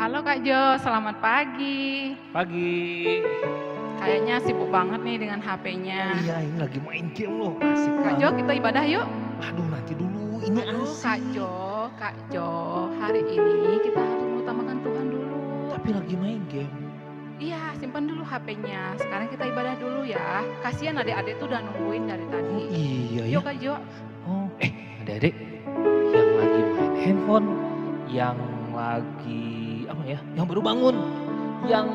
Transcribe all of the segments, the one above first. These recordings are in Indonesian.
Halo Kak Jo, selamat pagi. Pagi. Kayaknya sibuk banget nih dengan HP-nya. Iya, ini lagi main game loh, asik Kak Jo, banget. kita ibadah yuk. Aduh, nanti dulu, ini Aduh, asik. Kak Jo, hari ini kita harus mengutamakan Tuhan dulu. Tapi lagi main game. Iya, simpan dulu HP-nya. Sekarang kita ibadah dulu ya. Kasihan adik-adik tuh udah nungguin dari Oh tadi. iya ya. Yuk Kak Jo. Oh, adik-adik yang lagi main handphone, yang lagi apa ya? Yang baru bangun, yang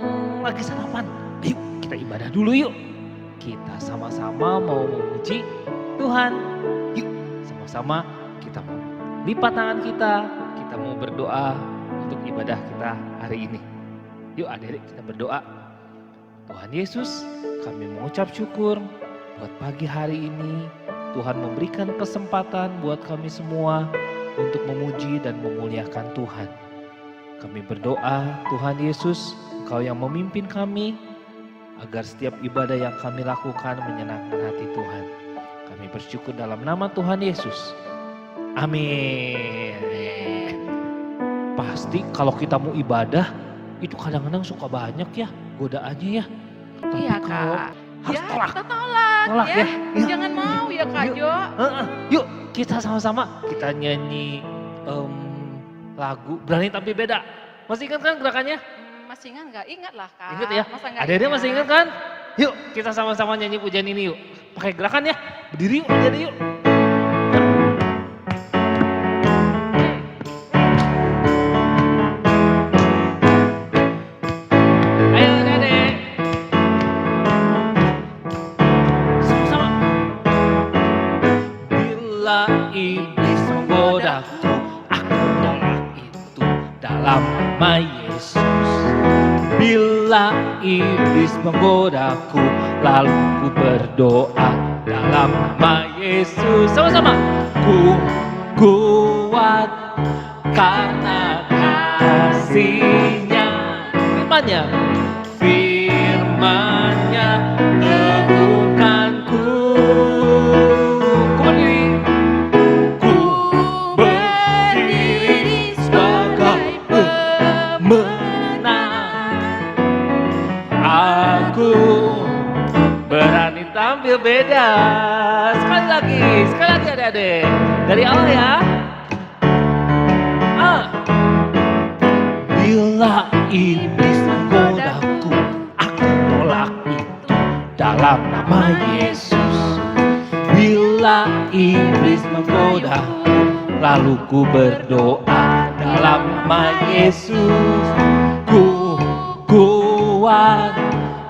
lagi sarapan. Ayo kita ibadah dulu yuk. Kita sama-sama mau memuji Tuhan. Yuk, sama-sama kita mau lipat tangan kita mau berdoa untuk ibadah kita hari ini. Yuk adik-adik kita berdoa. Tuhan Yesus, kami mengucap syukur buat pagi hari ini. Tuhan memberikan kesempatan buat kami semua untuk memuji dan memuliakan Tuhan. Kami berdoa, Tuhan Yesus, Engkau yang memimpin kami, agar setiap ibadah yang kami lakukan menyenangkan hati Tuhan. Kami bersyukur dalam nama Tuhan Yesus. Amin. Pasti kalau kita mau ibadah, itu kadang-kadang suka banyak ya godaannya ya. Tapi Iya kalau Kak. harus Ya, tolak. kita tolak Tolak ya. ya. Ya. Jangan mau ya Kak Yuk. Jo. Yuk kita sama-sama kita nyanyi lagu Berani Tapi Beda. Masih ingat kan gerakannya? Masih ingat nggak? Ingat lah Kak. Ingat ya? Masa nggak Adik-adik masih ingat kan? Yuk kita sama-sama nyanyi pujian ini yuk. Pakai gerakan ya. Berdiri yuk adik-adik yuk. Ayo adik-adik. Sama-sama. Bila iblis menggodaku, aku tolak itu dalam nama Yesus. Bila iblis menggodaku, lalu ku berdoa dalam nama Yesus. Sama-sama. Ku kuat karena kasih-Nya. Firman-Nya, firman-Nya teguhkanku. Ku berdiri, ku berdiri sebagai pemenang. Aku berani tampil beda. Sekali lagi adik-adik. Dari awal ya. Bila iblis menggodaku, aku tolak itu dalam nama Yesus. Bila iblis menggodaku, lalu ku berdoa dalam nama Yesus. Ku kuat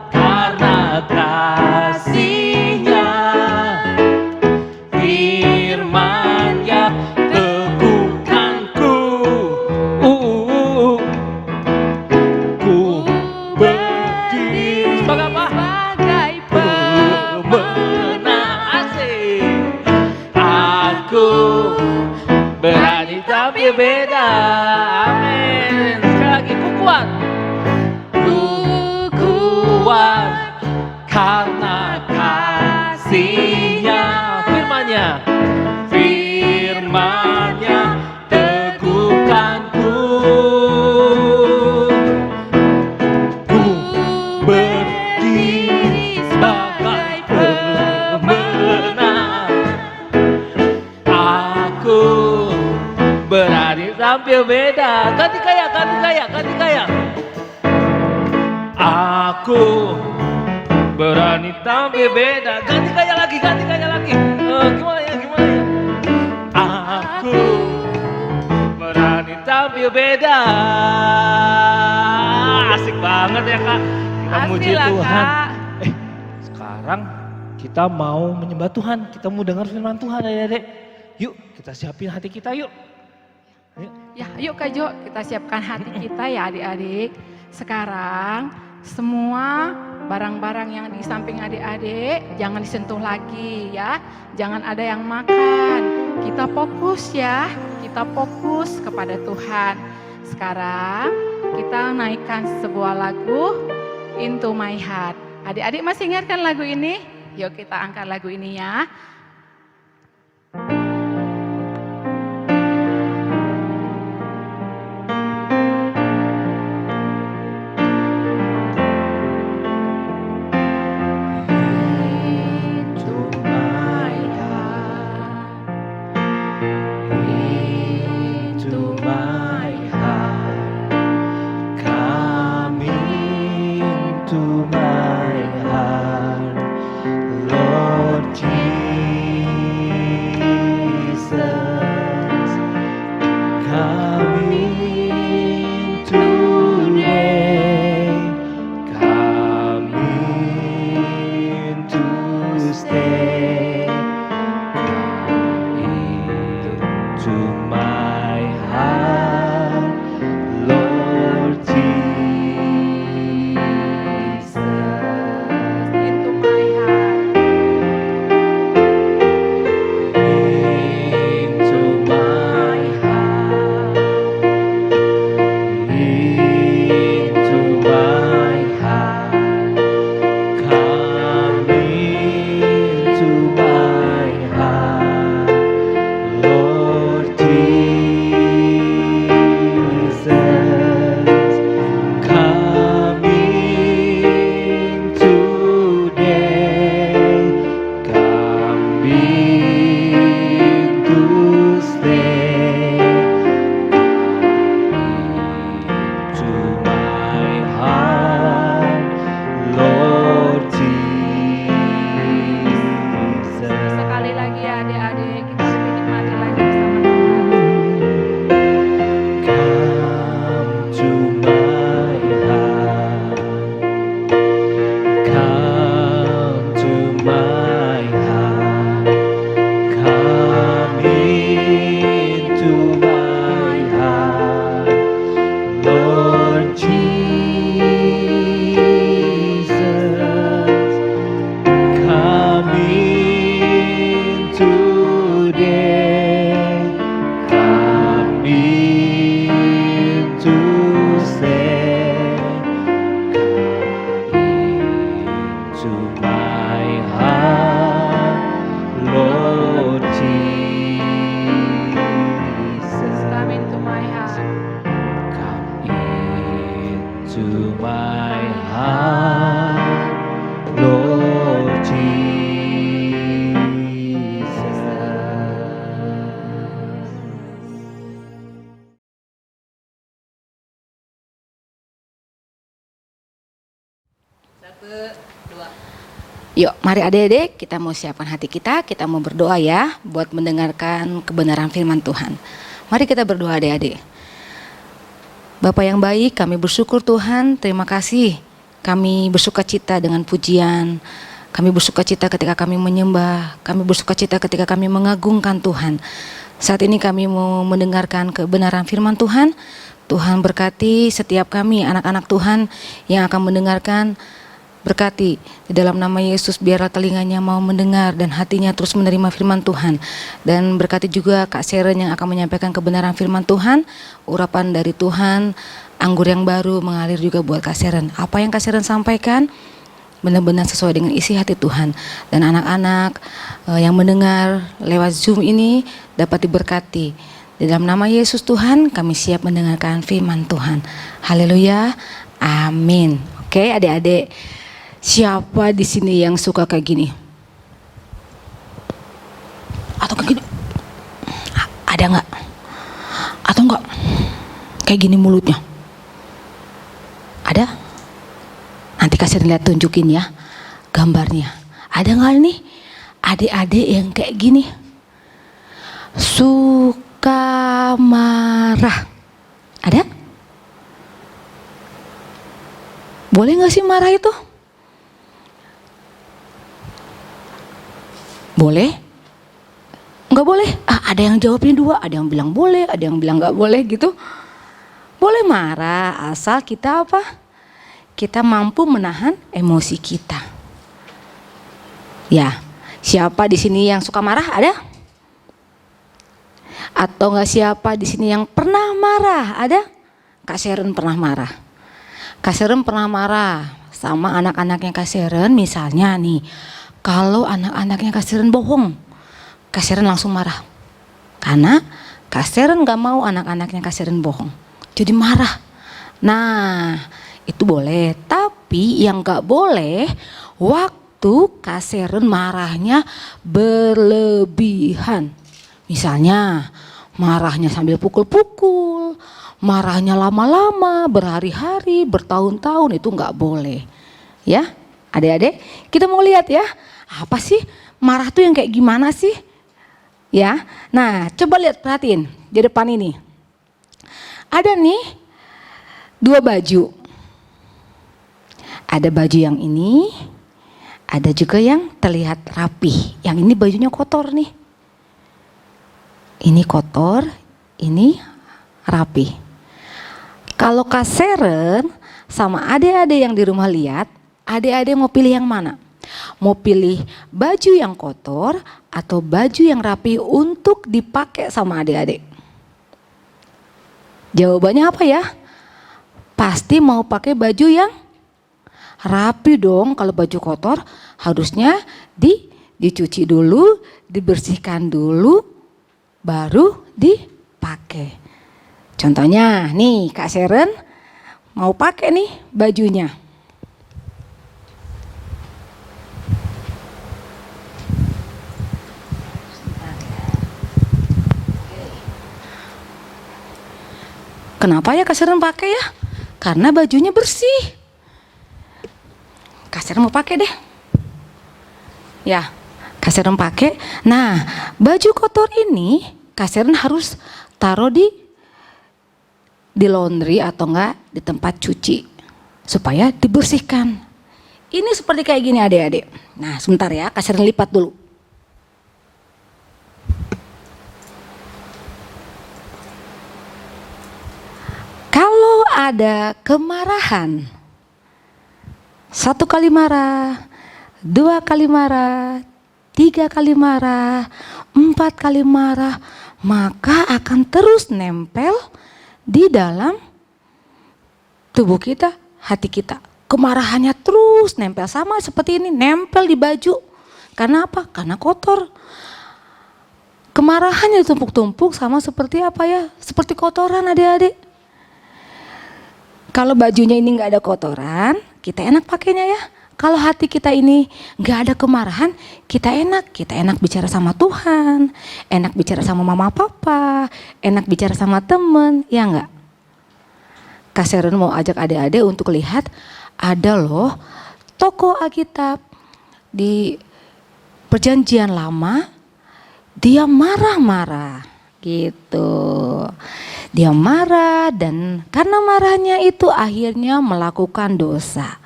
karena kasih-Nya, firman-Nya teguhkanku. Ku berdiri sebagai apa? Sebagai Pemenang. Asik. Aku berani tapi beda. Amin. Sekali lagi, ku kuat. Ku kuat karena kasih-Nya, firman-Nya, firman-Nya teguhkanku. Ku berdiri sebagai pemenang. Aku berani tampil beda. Ganti kaya. Aku berani tampil beda. Ganti kaya lagi. Gimana ya? Aku berani tampil beda. Asik banget ya Kak. Kita muji Asik lah, Tuhan. Kak. Sekarang kita mau menyembah Tuhan. Kita mau dengar firman Tuhan adik-adik. Yuk kita siapin hati kita yuk. Ya, yuk Kak Jo, kita siapkan hati kita ya adik-adik. Sekarang semua barang-barang yang di samping adik-adik jangan disentuh lagi ya. Jangan ada yang makan. Kita fokus ya. Kita fokus kepada Tuhan. Sekarang kita naikkan sebuah lagu Into My Heart. Adik-adik masih ingat kan lagu ini? Yuk kita angkat lagu ini ya. Yuk, mari adik-adik, kita mau siapkan hati kita mau berdoa ya, buat mendengarkan kebenaran firman Tuhan. Mari kita berdoa adik-adik. Bapa yang baik, kami bersyukur Tuhan, terima kasih. Kami bersukacita dengan pujian, kami bersukacita ketika kami menyembah, kami bersukacita ketika kami mengagungkan Tuhan. Saat ini kami mau mendengarkan kebenaran firman Tuhan. Tuhan berkati setiap kami, anak-anak Tuhan yang akan mendengarkan. Berkati di dalam nama Yesus, biarlah telinganya mau mendengar dan hatinya terus menerima firman Tuhan. Dan berkati juga Kak Sharon yang akan menyampaikan kebenaran firman Tuhan, urapan dari Tuhan, anggur yang baru mengalir juga buat Kak Sharon. Apa yang Kak Sharon sampaikan benar-benar sesuai dengan isi hati Tuhan. Dan anak-anak yang mendengar lewat Zoom ini dapat diberkati. Di dalam nama Yesus Tuhan, kami siap mendengarkan firman Tuhan. Haleluya, amin. Oke adik-adik, siapa di sini yang suka kayak gini? Atau kayak gini? Ada nggak? Atau nggak? Kayak gini mulutnya? Ada? Nanti kasih lihat, tunjukin ya gambarnya. Ada nggak nih adik-adik yang kayak gini? Suka marah. Ada? Boleh nggak sih marah itu? Boleh? Nggak boleh? Ada yang jawabnya dua, ada yang bilang boleh, ada yang bilang nggak boleh gitu. Boleh marah, asal kita apa? Kita mampu menahan emosi kita. Ya, siapa di sini yang suka marah? Ada? Atau nggak siapa di sini yang pernah marah? Ada? Kak Sharon pernah marah. Kak Sharon pernah marah sama anak-anaknya Kak Sharon, misalnya nih. Kalau anak-anaknya Kak Sharon bohong, Kak Sharon langsung marah. Karena Kak Sharon gak mau anak-anaknya Kak Sharon bohong. Jadi marah. Nah, itu boleh. Tapi yang gak boleh, waktu Kak Sharon marahnya berlebihan. Misalnya, marahnya sambil pukul-pukul, marahnya lama-lama, berhari-hari, bertahun-tahun, itu gak boleh. Ya, adik-adik, kita mau lihat ya. Apa sih marah tuh yang kayak gimana sih? Ya, nah coba lihat, perhatiin di depan ini. Ada nih dua baju. Ada baju yang ini, ada juga yang terlihat rapi. Yang ini bajunya kotor nih. Ini kotor, ini rapi. Kalau Kak Sharon sama adik-adik yang di rumah lihat, adik-adik mau pilih yang mana? Mau pilih baju yang kotor atau baju yang rapi untuk dipakai sama adik-adik? Jawabannya apa ya? Pasti mau pakai baju yang rapi dong. Kalau baju kotor harusnya dicuci dulu, dibersihkan dulu, baru dipakai. Contohnya nih Kak Sharon mau pakai nih bajunya. Kenapa ya Kak Sharon pakai ya? Karena bajunya bersih. Kak Sharon mau pakai deh. Ya, Kak Sharon pakai. Nah, baju kotor ini Kak Sharon harus taruh di laundry atau enggak di tempat cuci supaya dibersihkan. Ini seperti kayak gini adik-adik. Nah, sebentar ya, Kak Sharon lipat dulu. Kalau ada kemarahan, 1 kali marah, 2 kali marah, 3 kali marah, 4 kali marah, maka akan terus nempel di dalam tubuh kita, hati kita. Kemarahannya terus nempel, sama seperti ini, nempel di baju. Karena apa? Karena kotor. Kemarahannya ditumpuk-tumpuk sama seperti apa ya? Seperti kotoran adik-adik. Kalau bajunya ini nggak ada kotoran, kita enak pakainya ya. Kalau hati kita ini nggak ada kemarahan, kita enak bicara sama Tuhan, enak bicara sama mama papa, enak bicara sama temen, ya nggak? Kak Sharon mau ajak adik-adik untuk lihat ada loh tokoh Alkitab di Perjanjian Lama, dia marah-marah gitu. Dia marah dan karena marahnya itu akhirnya melakukan dosa.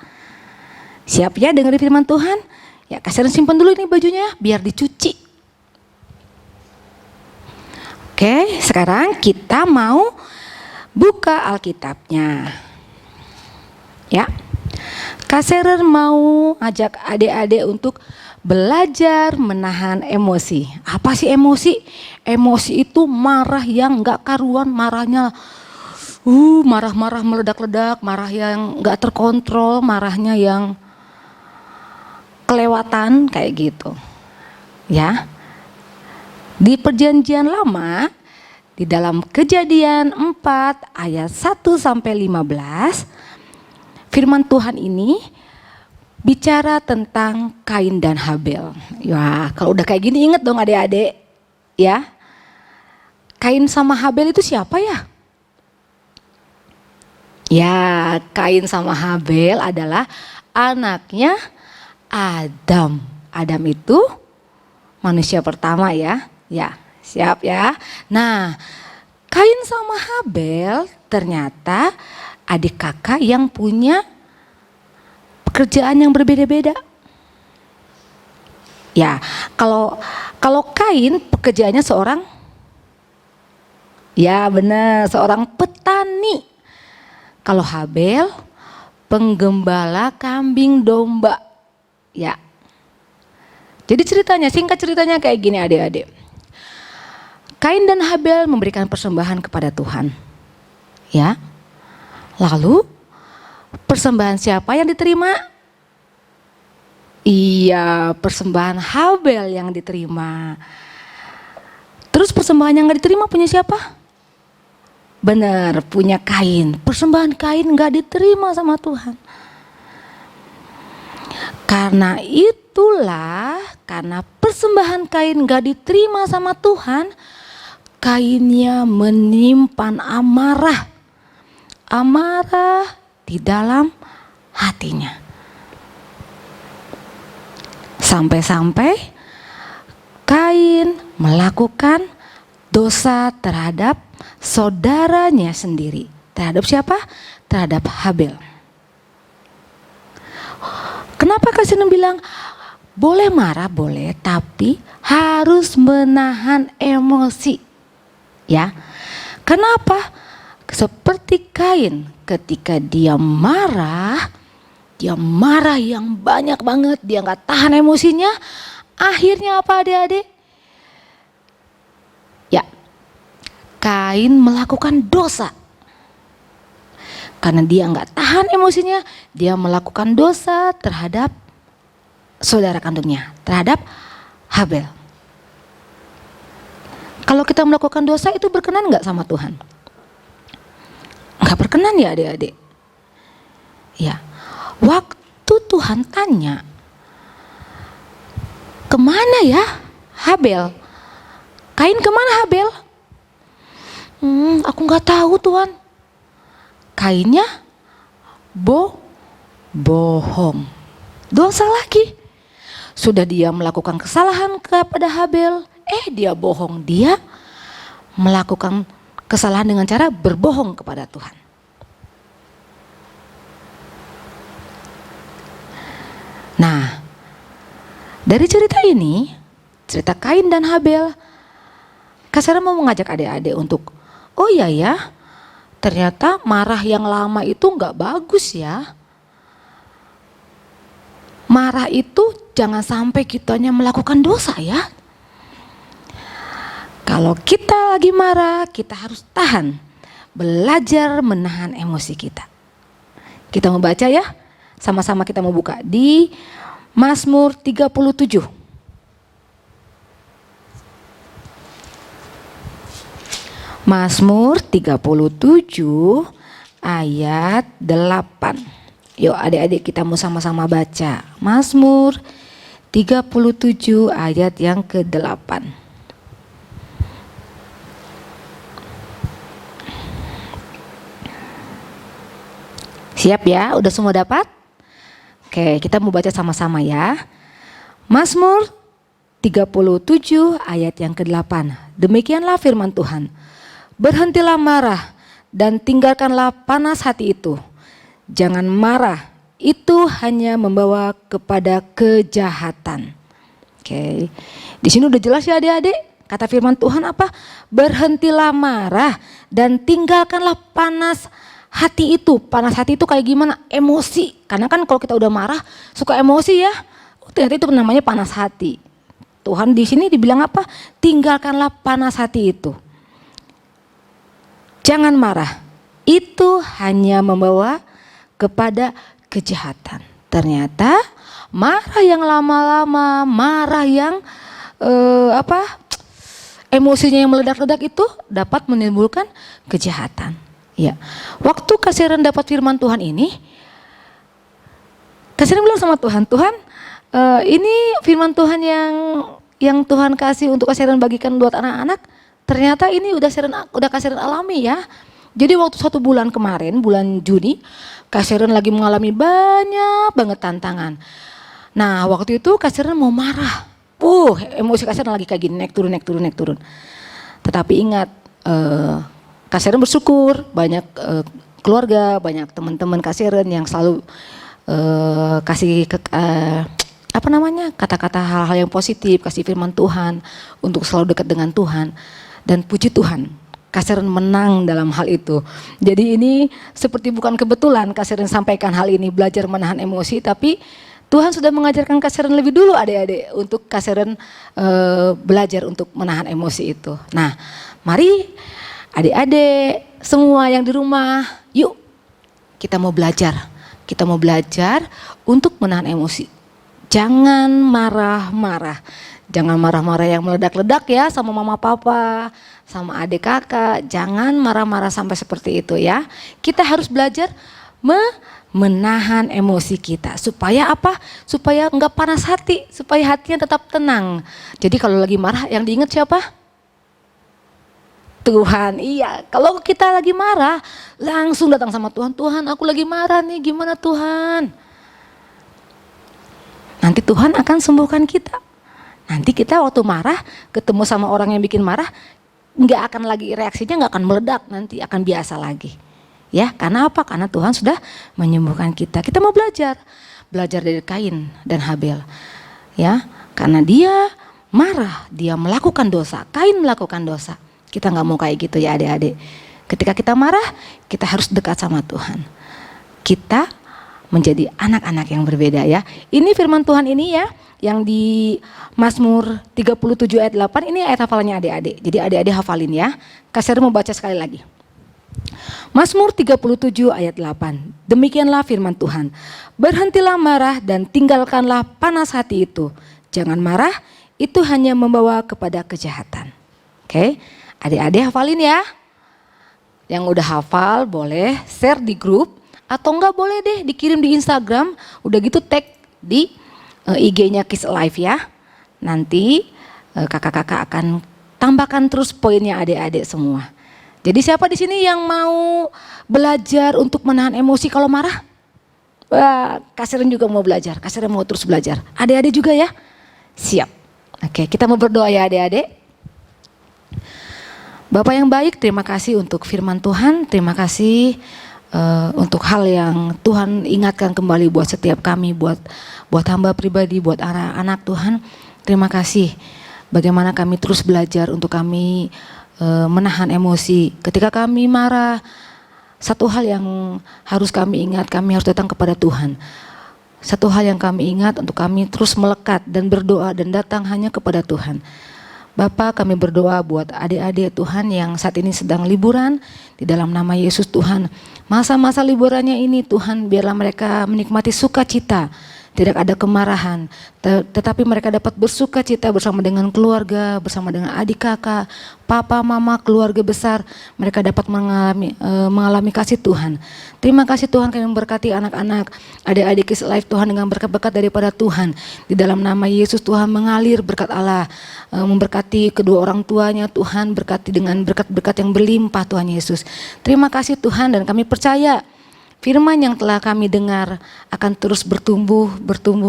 Siap ya dengerin firman Tuhan? Ya, Kak Sharon simpan dulu ini bajunya biar dicuci. Oke, sekarang kita mau buka Alkitabnya. Ya. Kak Sharon mau ajak adik-adik untuk belajar menahan emosi. Apa sih emosi? Emosi itu marah yang gak karuan, marahnya marah-marah meledak-ledak, marah yang gak terkontrol, marahnya yang kelewatan kayak gitu. Ya. Di Perjanjian Lama di dalam Kejadian 4 ayat 1 sampai 15 firman Tuhan ini bicara tentang Kain dan Habel. Ya, kalau udah kayak gini inget dong adik-adik. Ya. Kain sama Habel itu siapa ya? Ya, Kain sama Habel adalah anaknya Adam. Adam itu manusia pertama ya. Ya, siap ya. Nah, Kain sama Habel ternyata adik kakak yang punya pekerjaan yang berbeda-beda. Ya, kalau Kain pekerjaannya seorang, ya benar, seorang petani. Kalau Habel penggembala kambing domba. Ya. Jadi singkat ceritanya kayak gini adik-adik. Kain dan Habel memberikan persembahan kepada Tuhan. Ya. Lalu persembahan siapa yang diterima? Iya, persembahan Habel yang diterima. Terus persembahan yang gak diterima punya siapa? Benar, punya Kain. Persembahan Kain gak diterima sama Tuhan. Karena itulah, karena persembahan Kain gak diterima sama Tuhan, Kainnya menyimpan amarah di dalam hatinya. Sampai-sampai Kain melakukan dosa terhadap saudaranya sendiri. Terhadap siapa? Terhadap Habel. Kenapa Kak Sharon bilang boleh marah, boleh, tapi harus menahan emosi. Ya. Kenapa? Seperti Kain, ketika dia marah yang banyak banget, dia gak tahan emosinya, akhirnya apa adik-adik? Ya, Kain melakukan dosa. Karena dia gak tahan emosinya, dia melakukan dosa terhadap saudara kandungnya, terhadap Habel. Kalau kita melakukan dosa itu berkenan gak sama Tuhan? Gak berkenan ya adik-adik. Ya, waktu Tuhan tanya, kemana ya Habel? Kain kemana Habel? Aku gak tahu Tuhan. Kainnya bohong. Dosa lagi. Sudah dia melakukan kesalahan kepada Habel, dia bohong. Dia melakukan kesalahan dengan cara berbohong kepada Tuhan. Nah, dari cerita ini, cerita Kain dan Habel, Kak Sharon mau mengajak adik-adik untuk, oh iya ya, ternyata marah yang lama itu gak bagus ya. Marah itu jangan sampai kitanya melakukan dosa ya. Kalau kita lagi marah, kita harus tahan. Belajar menahan emosi kita. Kita mau baca ya. Sama-sama kita mau buka di Mazmur 37. Mazmur 37 ayat 8. Yuk adik-adik kita mau sama-sama baca Mazmur 37 ayat yang ke-8. Siap ya? Udah semua dapat? Oke, kita mau baca sama-sama ya. Mazmur 37 ayat yang ke-8. Demikianlah firman Tuhan. Berhentilah marah dan tinggalkanlah panas hati itu. Jangan marah, itu hanya membawa kepada kejahatan. Oke. Di sini udah jelas ya adik-adik. Kata firman Tuhan apa? Berhentilah marah dan tinggalkanlah panas hati itu. Panas hati itu kayak gimana? Emosi. Karena kan kalau kita udah marah suka emosi ya. Ternyata itu namanya panas hati. Tuhan di sini dibilang apa? Tinggalkanlah panas hati itu. Jangan marah. Itu hanya membawa kepada kejahatan. Ternyata marah yang lama-lama, marah yang emosinya yang meledak-ledak itu dapat menimbulkan kejahatan. Ya, waktu Kasiran dapat firman Tuhan ini, Kasiran bilang sama Tuhan, Tuhan, ini firman Tuhan yang Tuhan kasih untuk Kasiran bagikan buat anak-anak. Ternyata ini udah Kasiran alami ya. Jadi waktu 1 bulan kemarin, bulan Juni, Kasiran lagi mengalami banyak banget tantangan. Nah waktu itu Kasiran mau marah. Emosi Kasiran lagi kayak gini, naik turun. Tetapi ingat, Kasiran bersyukur banyak keluarga, banyak teman-teman Kasiran yang selalu kasih kata-kata hal-hal yang positif, kasih firman Tuhan untuk selalu dekat dengan Tuhan. Dan puji Tuhan, Kasiran menang dalam hal itu. Jadi ini seperti bukan kebetulan Kasiran sampaikan hal ini, belajar menahan emosi, tapi Tuhan sudah mengajarkan Kasiran lebih dulu adik-adik untuk Kasiran belajar untuk menahan emosi itu. Nah, mari adik-adik semua yang di rumah, yuk kita mau belajar. Kita mau belajar untuk menahan emosi. Jangan marah-marah. Jangan marah-marah yang meledak-ledak ya sama mama papa, sama adik kakak. Jangan marah-marah sampai seperti itu ya. Kita harus belajar menahan emosi kita. Supaya apa? Supaya enggak panas hati, supaya hatinya tetap tenang. Jadi kalau lagi marah yang diingat siapa? Tuhan. Iya, kalau kita lagi marah langsung datang sama Tuhan. Tuhan, aku lagi marah nih, gimana Tuhan? Nanti Tuhan akan sembuhkan kita. Nanti kita waktu marah ketemu sama orang yang bikin marah, nggak akan lagi reaksinya nggak akan meledak, nanti akan biasa lagi. Ya, karena apa? Karena Tuhan sudah menyembuhkan kita. Kita mau belajar dari Kain dan Habel. Ya, karena dia marah, dia melakukan dosa. Kain melakukan dosa. Kita nggak mau kayak gitu ya adik-adik. Ketika kita marah, kita harus dekat sama Tuhan. Kita menjadi anak-anak yang berbeda ya. Ini firman Tuhan ini ya, yang di Mazmur 37 ayat 8, ini ayat hafalannya adik-adik. Jadi adik-adik hafalin ya. Kasiran mau baca sekali lagi. Mazmur 37 ayat 8. Demikianlah firman Tuhan. Berhentilah marah dan tinggalkanlah panas hati itu. Jangan marah, itu hanya membawa kepada kejahatan. Oke, adik-adik hafalin ya. Yang udah hafal boleh share di grup. Atau enggak boleh deh dikirim di Instagram. Udah gitu tag di IG-nya Kids Alive ya. Nanti kakak-kakak akan tambahkan terus poinnya adik-adik semua. Jadi siapa di sini yang mau belajar untuk menahan emosi kalau marah? Wah, Kasiran juga mau belajar. Kasiran mau terus belajar. Adik-adik juga ya? Siap. Oke, kita mau berdoa ya adik-adik. Bapak yang baik, terima kasih untuk firman Tuhan. Terima kasih untuk hal yang Tuhan ingatkan kembali buat setiap kami, buat hamba pribadi, buat anak-anak Tuhan. Terima kasih bagaimana kami terus belajar untuk kami menahan emosi. Ketika kami marah, satu hal yang harus kami ingat, kami harus datang kepada Tuhan. Satu hal yang kami ingat untuk kami terus melekat dan berdoa dan datang hanya kepada Tuhan. Bapa, kami berdoa buat adik-adik Tuhan yang saat ini sedang liburan, di dalam nama Yesus Tuhan. Masa-masa liburannya ini Tuhan, biarlah mereka menikmati sukacita. tidak ada kemarahan, tetapi mereka dapat bersuka cita bersama dengan keluarga, bersama dengan adik kakak, papa, mama, keluarga besar. Mereka dapat mengalami kasih Tuhan. Terima kasih Tuhan, kami memberkati anak-anak, adik-adik Kids Life Tuhan dengan berkat-berkat daripada Tuhan. Di dalam nama Yesus Tuhan mengalir berkat Allah, memberkati kedua orang tuanya Tuhan, berkati dengan berkat-berkat yang berlimpah Tuhan Yesus. Terima kasih Tuhan, dan kami percaya firman yang telah kami dengar akan terus bertumbuh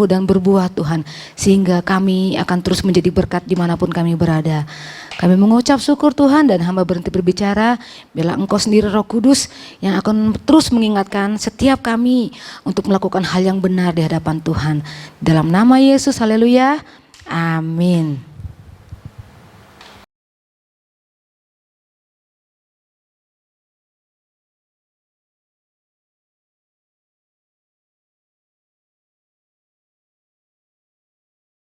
dan berbuah Tuhan. Sehingga kami akan terus menjadi berkat dimanapun kami berada. Kami mengucap syukur Tuhan, dan hamba berhenti berbicara bila Engkau sendiri Roh Kudus yang akan terus mengingatkan setiap kami untuk melakukan hal yang benar di hadapan Tuhan. Dalam nama Yesus, haleluya, amin.